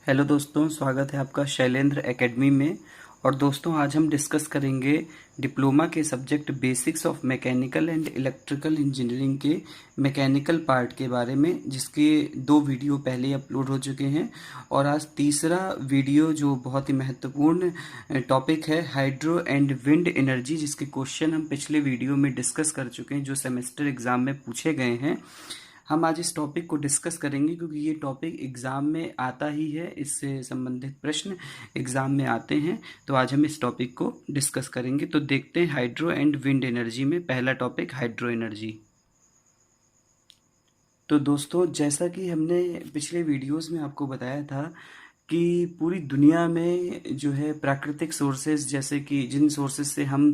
Hello दोस्तों, स्वागत है आपका शैलेंद्र एकेडमी में। और दोस्तों, आज हम डिस्कस करेंगे डिप्लोमा के subject basics of mechanical and electrical engineering के मैकेनिकल पार्ट के बारे में, जिसके 2 वीडियो पहले अपलोड हो चुके हैं। और आज तीसरा वीडियो जो बहुत ही महत्वपूर्ण टॉपिक है, हाइड्रो एंड विंड एनर्जी, जिसके क्वेश्चन हम पिछले वीडियो में डिस्कस कर चुके हैं, जो सेमेस्टर एग्ज़ाम में पूछे गए हैं। हम आज इस टॉपिक को डिस्कस करेंगे क्योंकि ये टॉपिक एग्ज़ाम में आता ही है, इससे संबंधित प्रश्न एग्ज़ाम में आते हैं। तो आज हम इस टॉपिक को डिस्कस करेंगे। तो देखते हैं हाइड्रो एंड विंड एनर्जी में पहला टॉपिक हाइड्रो एनर्जी। तो दोस्तों, जैसा कि हमने पिछले वीडियोस में आपको बताया था कि पूरी दुनिया में जो है प्राकृतिक सोर्सेज, जैसे कि जिन सोर्सेज से हम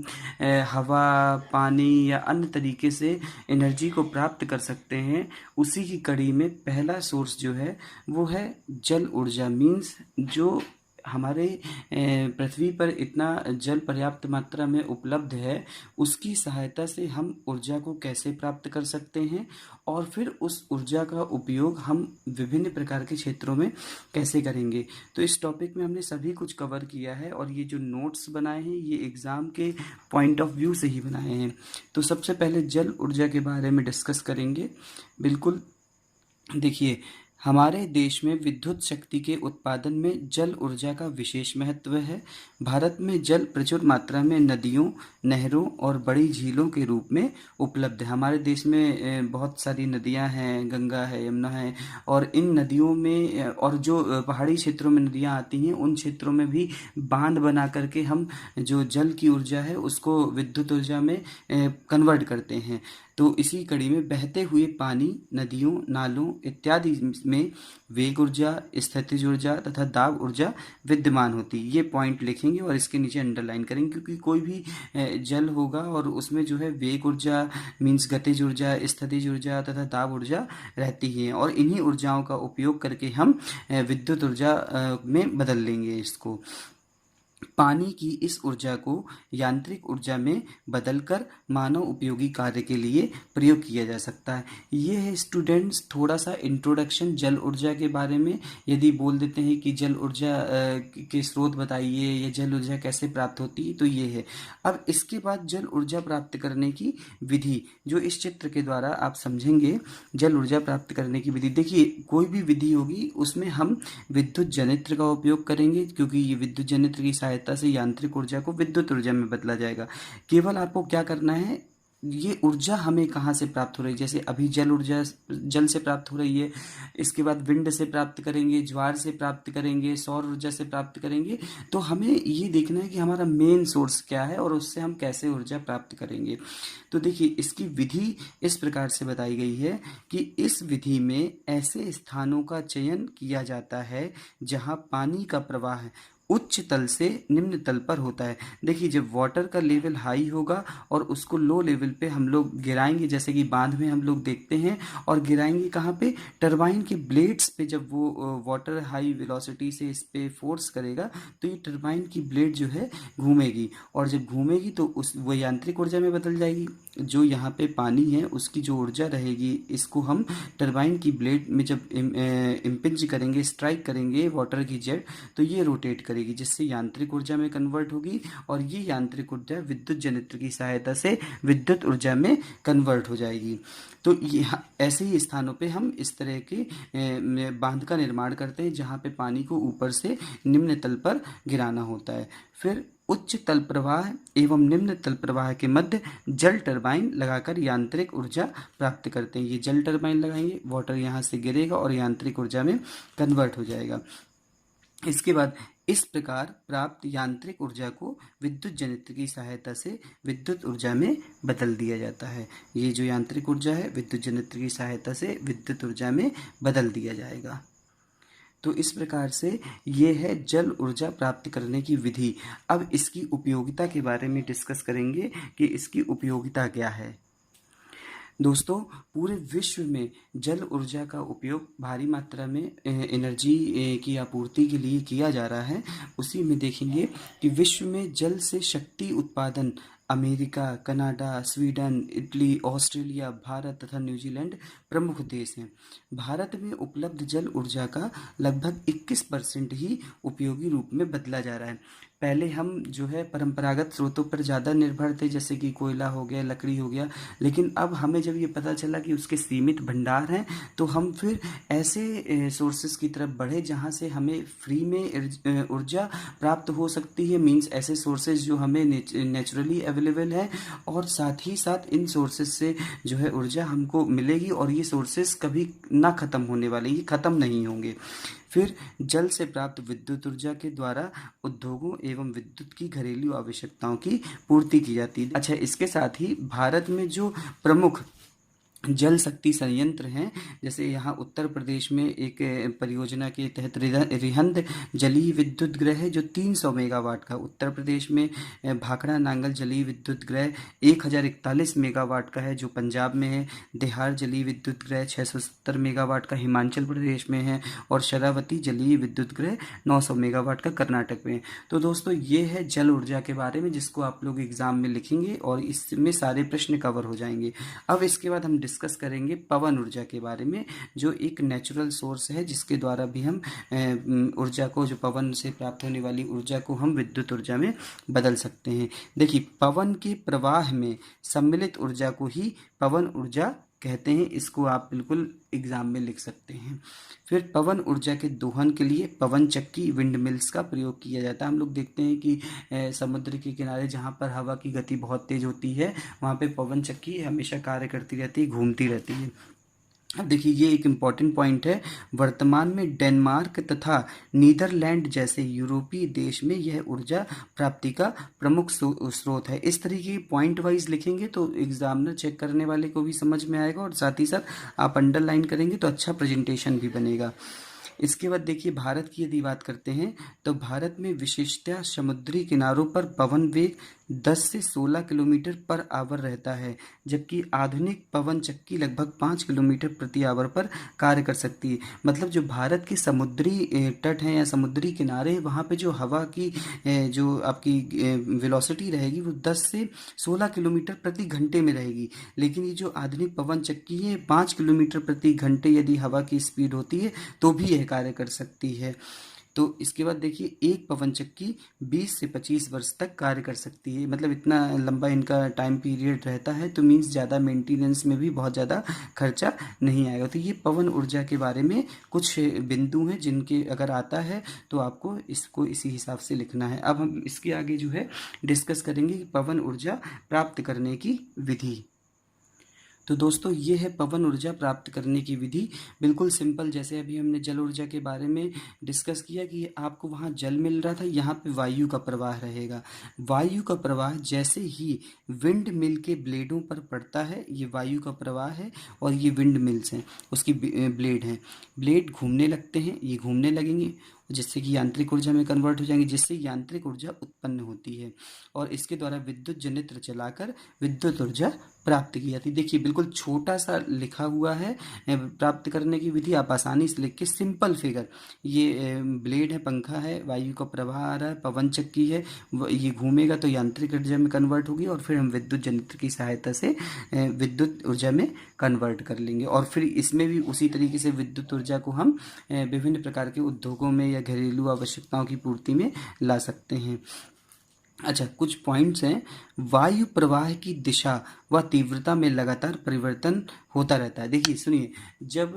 हवा, पानी या अन्य तरीके से एनर्जी को प्राप्त कर सकते हैं, उसी की कड़ी में पहला सोर्स जो है वो है जल ऊर्जा। मीन्स जो हमारे पृथ्वी पर इतना जल पर्याप्त मात्रा में उपलब्ध है, उसकी सहायता से हम ऊर्जा को कैसे प्राप्त कर सकते हैं और फिर उस ऊर्जा का उपयोग हम विभिन्न प्रकार के क्षेत्रों में कैसे करेंगे। तो इस टॉपिक में हमने सभी कुछ कवर किया है और ये जो नोट्स बनाए हैं ये एग्ज़ाम के पॉइंट ऑफ व्यू से ही बनाए हैं। तो सबसे पहले जल ऊर्जा के बारे में डिस्कस करेंगे। बिल्कुल, देखिए, हमारे देश में विद्युत शक्ति के उत्पादन में जल ऊर्जा का विशेष महत्व है। भारत में जल प्रचुर मात्रा में नदियों, नहरों और बड़ी झीलों के रूप में उपलब्ध है। हमारे देश में बहुत सारी नदियां हैं, गंगा है, यमुना है, और इन नदियों में और जो पहाड़ी क्षेत्रों में नदियां आती हैं, उन क्षेत्रों में भी बांध बना करके हम जो जल की ऊर्जा है उसको विद्युत ऊर्जा में कन्वर्ट करते हैं। तो इसी कड़ी में बहते हुए पानी, नदियों, नालों इत्यादि में वेग ऊर्जा, स्थितिज ऊर्जा तथा दाब ऊर्जा विद्यमान होती है। ये पॉइंट लिखेंगे और इसके नीचे अंडरलाइन करेंगे, क्योंकि कोई भी जल होगा और उसमें जो है वेग ऊर्जा मीन्स गतिज ऊर्जा, स्थितिज ऊर्जा तथा दाब ऊर्जा रहती है, और इन्हीं ऊर्जाओं का उपयोग करके हम विद्युत ऊर्जा में बदल लेंगे इसको। पानी की इस ऊर्जा को यांत्रिक ऊर्जा में बदलकर मानव उपयोगी कार्य के लिए प्रयोग किया जा सकता है। ये है स्टूडेंट्स थोड़ा सा इंट्रोडक्शन जल ऊर्जा के बारे में। यदि बोल देते हैं कि जल ऊर्जा के स्रोत बताइए या जल ऊर्जा कैसे प्राप्त होती है, तो ये है। अब इसके बाद जल ऊर्जा प्राप्त करने की विधि, जो इस चित्र के द्वारा आप समझेंगे। जल ऊर्जा प्राप्त करने की विधि, देखिए, कोई भी विधि होगी उसमें हम विद्युत जनित्र का उपयोग करेंगे, क्योंकि ये विद्युत जनित्र की सहायता से यांत्रिक ऊर्जा को विद्युत ऊर्जा में बदला जाएगा। केवल आपको क्या करना है, ये ऊर्जा हमें कहाँ से प्राप्त हो रही है। जैसे अभी जल ऊर्जा जल से प्राप्त हो रही है, इसके बाद विंड से प्राप्त करेंगे, ज्वार से प्राप्त करेंगे, सौर ऊर्जा से प्राप्त करेंगे। तो हमें ये देखना है कि हमारा मेन सोर्स क्या है और उससे हम कैसे ऊर्जा प्राप्त करेंगे। तो देखिए, इसकी विधि इस प्रकार से बताई गई है कि इस विधि में ऐसे स्थानों का चयन किया जाता है जहाँ पानी का प्रवाह उच्च तल से निम्न तल पर होता है। देखिए, जब वाटर का लेवल हाई होगा और उसको लो लेवल पे हम लोग गिराएंगे, जैसे कि बांध में हम लोग देखते हैं, और गिराएंगे कहाँ पे, टरबाइन के ब्लेड्स पे। जब वो वाटर हाई वेलोसिटी से इस पे फोर्स करेगा तो ये टरबाइन की ब्लेड जो है घूमेगी, और जब घूमेगी तो वो यांत्रिक ऊर्जा में बदल जाएगी। जो यहाँ पे पानी है उसकी जो ऊर्जा रहेगी, इसको हम टरबाइन की ब्लेड में जब इम्पिंज करेंगे, स्ट्राइक करेंगे वाटर की जेट, तो ये रोटेट करेगी, जिससे यांत्रिक ऊर्जा में कन्वर्ट होगी, और ये यांत्रिक ऊर्जा विद्युत जनित्र की सहायता से विद्युत ऊर्जा में कन्वर्ट हो जाएगी। तो ये ऐसे ही स्थानों पे हम इस तरह के बांध का निर्माण करते हैं, जहाँ पे पानी को ऊपर से निम्न तल पर गिराना होता है। फिर उच्च तल प्रवाह एवं निम्न तल प्रवाह के मध्य जल टरबाइन लगाकर यांत्रिक ऊर्जा प्राप्त करते हैं। ये जल टरबाइन लगाएंगे, वाटर यहाँ से गिरेगा और यांत्रिक ऊर्जा में कन्वर्ट हो जाएगा। इसके बाद इस प्रकार प्राप्त यांत्रिक ऊर्जा को विद्युत जनित्र की सहायता से विद्युत ऊर्जा में बदल दिया जाता है। ये जो यांत्रिक ऊर्जा है विद्युत जनित्र की सहायता से विद्युत ऊर्जा में बदल दिया जाएगा। तो इस प्रकार से ये है जल ऊर्जा प्राप्त करने की विधि। अब इसकी उपयोगिता के बारे में डिस्कस करेंगे कि इसकी उपयोगिता क्या है। दोस्तों, पूरे विश्व में जल ऊर्जा का उपयोग भारी मात्रा में एनर्जी की आपूर्ति के लिए किया जा रहा है। उसी में देखेंगे कि विश्व में जल से शक्ति उत्पादन America, Canada, Sweden, Italy, Australia, Bharat तथा न्यूजीलैंड प्रमुख देश हैं। भारत में उपलब्ध जल ऊर्जा का लगभग 21% ही उपयोगी रूप में बदला जा रहा है। पहले हम जो है परंपरागत स्रोतों पर ज़्यादा निर्भर थे, जैसे कि कोयला हो गया, लकड़ी हो गया, लेकिन अब हमें जब ये पता चला कि उसके सीमित भंडार हैं, तो हम फिर ऐसे सोर्सेज की तरफ बढ़े जहाँ से हमें फ्री में ऊर्जा प्राप्त हो सकती है। मींस ऐसे सोर्सेज जो हमें नेचुरली अवेलेबल है, और साथ ही साथ इन सोर्सेज से जो है ऊर्जा हमको मिलेगी, और ये सोर्सेज कभी ना ख़त्म होने वाले, ये ख़त्म नहीं होंगे। फिर जल से प्राप्त विद्युत ऊर्जा के द्वारा उद्योगों एवं विद्युत की घरेलू आवश्यकताओं की पूर्ति की जाती है। अच्छा, इसके साथ ही भारत में जो प्रमुख जल शक्ति संयंत्र हैं, जैसे यहाँ उत्तर प्रदेश में एक परियोजना के तहत रिहंद जलीय विद्युत गृह है जो 300 मेगावाट का, उत्तर प्रदेश में भाखड़ा नांगल जलीय विद्युत गृह 1041 मेगावाट का है जो पंजाब में है, देहार जलीय विद्युत गृह 670 मेगावाट का हिमाचल प्रदेश में है, और शरावती जलीय विद्युत गृह 900 मेगावाट का कर्नाटक में है। तो दोस्तों ये है जल ऊर्जा के बारे में, जिसको आप लोग एग्जाम में लिखेंगे और इसमें सारे प्रश्न कवर हो जाएंगे। अब इसके बाद हम डिस्कस करेंगे पवन ऊर्जा के बारे में, जो एक नेचुरल सोर्स है जिसके द्वारा भी हम ऊर्जा को, जो पवन से प्राप्त होने वाली ऊर्जा को हम विद्युत ऊर्जा में बदल सकते हैं। देखिए, पवन के प्रवाह में सम्मिलित ऊर्जा को ही पवन ऊर्जा कहते हैं। इसको आप बिल्कुल एग्जाम में लिख सकते हैं। फिर पवन ऊर्जा के दोहन के लिए पवन चक्की, विंड मिल्स का प्रयोग किया जाता है। हम लोग देखते हैं कि समुद्र के किनारे जहाँ पर हवा की गति बहुत तेज होती है, वहाँ पे पवन चक्की हमेशा कार्य करती रहती है, घूमती रहती है। अब देखिए, ये एक इम्पॉर्टेंट पॉइंट है। वर्तमान में डेनमार्क तथा नीदरलैंड जैसे यूरोपीय देश में यह ऊर्जा प्राप्ति का प्रमुख स्रोत है। इस तरीके की पॉइंट वाइज लिखेंगे तो एग्जामिनर चेक करने वाले को भी समझ में आएगा, और साथ ही साथ आप अंडरलाइन करेंगे तो अच्छा प्रेजेंटेशन भी बनेगा। इसके बाद देखिए, भारत की यदि बात करते हैं तो भारत में विशेषतः समुद्री किनारों पर पवन वेग 10 से 16 किलोमीटर पर आवर रहता है, जबकि आधुनिक पवन चक्की लगभग 5 किलोमीटर प्रति आवर पर कार्य कर सकती है। मतलब जो भारत के समुद्री तट हैं या समुद्री किनारे, वहाँ पे जो हवा की जो आपकी वेलोसिटी रहेगी वो 10 से 16 किलोमीटर प्रति घंटे में रहेगी, लेकिन ये जो आधुनिक पवन चक्की है 5 किलोमीटर प्रति घंटे यदि हवा की स्पीड होती है तो भी यह कार्य कर सकती है। तो इसके बाद देखिए, एक पवन चक्की 20 से 25 वर्ष तक कार्य कर सकती है। मतलब इतना लंबा इनका टाइम पीरियड रहता है, तो मीन्स ज़्यादा मेंटेनेंस में भी बहुत ज़्यादा खर्चा नहीं आएगा। तो ये पवन ऊर्जा के बारे में कुछ बिंदु हैं जिनके अगर आता है तो आपको इसको इसी हिसाब से लिखना है। अब हम इसके आगे जो है डिस्कस करेंगे कि पवन ऊर्जा प्राप्त करने की विधि। तो दोस्तों, ये है पवन ऊर्जा प्राप्त करने की विधि। बिल्कुल सिंपल, जैसे अभी हमने जल ऊर्जा के बारे में डिस्कस किया कि आपको वहाँ जल मिल रहा था, यहाँ पे वायु का प्रवाह रहेगा। वायु का प्रवाह जैसे ही विंड मिल के ब्लेडों पर पड़ता है, ये वायु का प्रवाह है, और ये विंड मिल्स हैं, उसकी ब्लेड हैं। ब्लेड घूमने लगते हैं, ये घूमने लगेंगे, जिससे कि यांत्रिक ऊर्जा में कन्वर्ट हो जाएंगे, जिससे यांत्रिक ऊर्जा उत्पन्न होती है, और इसके द्वारा विद्युत जनित्र चलाकर विद्युत ऊर्जा प्राप्त की जाती है। देखिए, बिल्कुल छोटा सा लिखा हुआ है प्राप्त करने की विधि, आप आसानी से लिख के, सिंपल फिगर। ये ब्लेड है, पंखा है, वायु का प्रवाह आ रहा है, पवन चक्की है, ये घूमेगा तो यांत्रिक ऊर्जा में कन्वर्ट होगी, और फिर हम विद्युत जनित्र की सहायता से विद्युत ऊर्जा में कन्वर्ट कर लेंगे। और फिर इसमें भी उसी तरीके से विद्युत ऊर्जा को हम विभिन्न प्रकार के उद्योगों में या घरेलू आवश्यकताओं की पूर्ति में ला सकते हैं। अच्छा, कुछ पॉइंट्स हैं। वायु प्रवाह की दिशा व तीव्रता में लगातार परिवर्तन होता रहता है। देखिए सुनिए, जब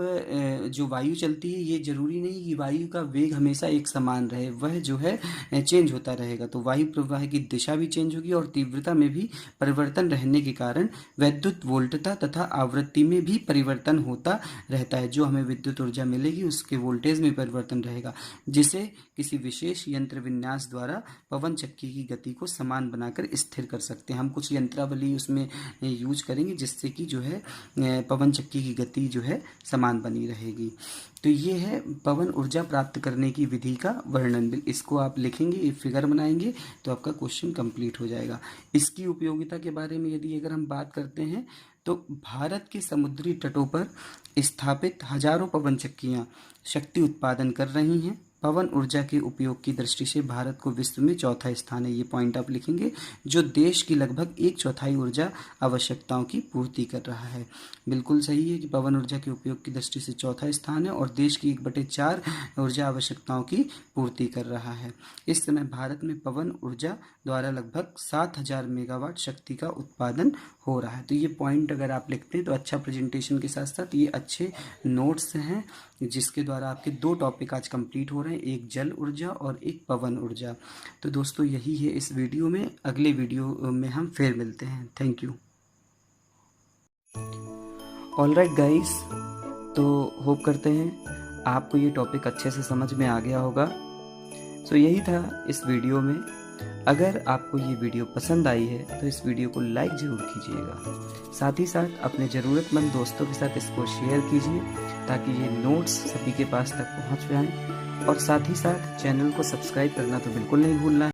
जो वायु चलती है, ये जरूरी नहीं कि वायु का वेग हमेशा एक समान रहे, वह जो है चेंज होता रहेगा। तो वायु प्रवाह की दिशा भी चेंज होगी, और तीव्रता में भी परिवर्तन रहने के कारण विद्युत वोल्टता तथा आवृत्ति में भी परिवर्तन होता रहता है। जो हमें विद्युत ऊर्जा मिलेगी उसके वोल्टेज में परिवर्तन रहेगा, जिसे किसी विशेष यंत्र विन्यास द्वारा पवन चक्की की गति को समान बनाकर स्थिर कर सकते हैं। हम कुछ यंत्रावली उसमें यूज करेंगे जिससे कि जो है पवन चक्की की गति जो है समान बनी रहेगी। तो ये है पवन ऊर्जा प्राप्त करने की विधि का वर्णन। इसको आप लिखेंगे, एक फिगर बनाएंगे तो आपका क्वेश्चन कंप्लीट हो जाएगा। इसकी उपयोगिता के बारे में यदि अगर हम बात करते हैं तो भारत के समुद्री तटों पर स्थापित हजारों पवन चक्कियाँ शक्ति उत्पादन कर रही हैं। पवन ऊर्जा के उपयोग की दृष्टि से भारत को विश्व में चौथा स्थान है। ये पॉइंट आप लिखेंगे, जो देश की लगभग 1/4 ऊर्जा आवश्यकताओं की पूर्ति कर रहा है। बिल्कुल सही है कि पवन ऊर्जा के उपयोग की दृष्टि से चौथा स्थान है और देश की 1/4 ऊर्जा आवश्यकताओं की पूर्ति कर रहा है। इस समय भारत में पवन ऊर्जा द्वारा लगभग 7000 मेगावाट शक्ति का उत्पादन हो रहा है। तो ये पॉइंट अगर आप लिखते हैं तो अच्छा प्रेजेंटेशन के साथ साथ ये अच्छे नोट्स हैं, जिसके द्वारा आपके 2 टॉपिक आज कंप्लीट हो रहे हैं, एक जल ऊर्जा और एक पवन ऊर्जा। तो दोस्तों यही है इस वीडियो में, अगले वीडियो में हम फिर मिलते हैं। Thank you. ऑलराइट गाइस, तो होप करते हैं आपको ये टॉपिक अच्छे से समझ में आ गया होगा। सो यही था इस वीडियो में। अगर आपको ये वीडियो पसंद आई है तो इस वीडियो को लाइक ज़रूर कीजिएगा। साथ ही साथ अपने ज़रूरतमंद दोस्तों के साथ इसको शेयर कीजिए ताकि ये नोट्स सभी के पास तक पहुंच जाएं। और साथ ही साथ चैनल को सब्सक्राइब करना तो बिल्कुल नहीं भूलना है।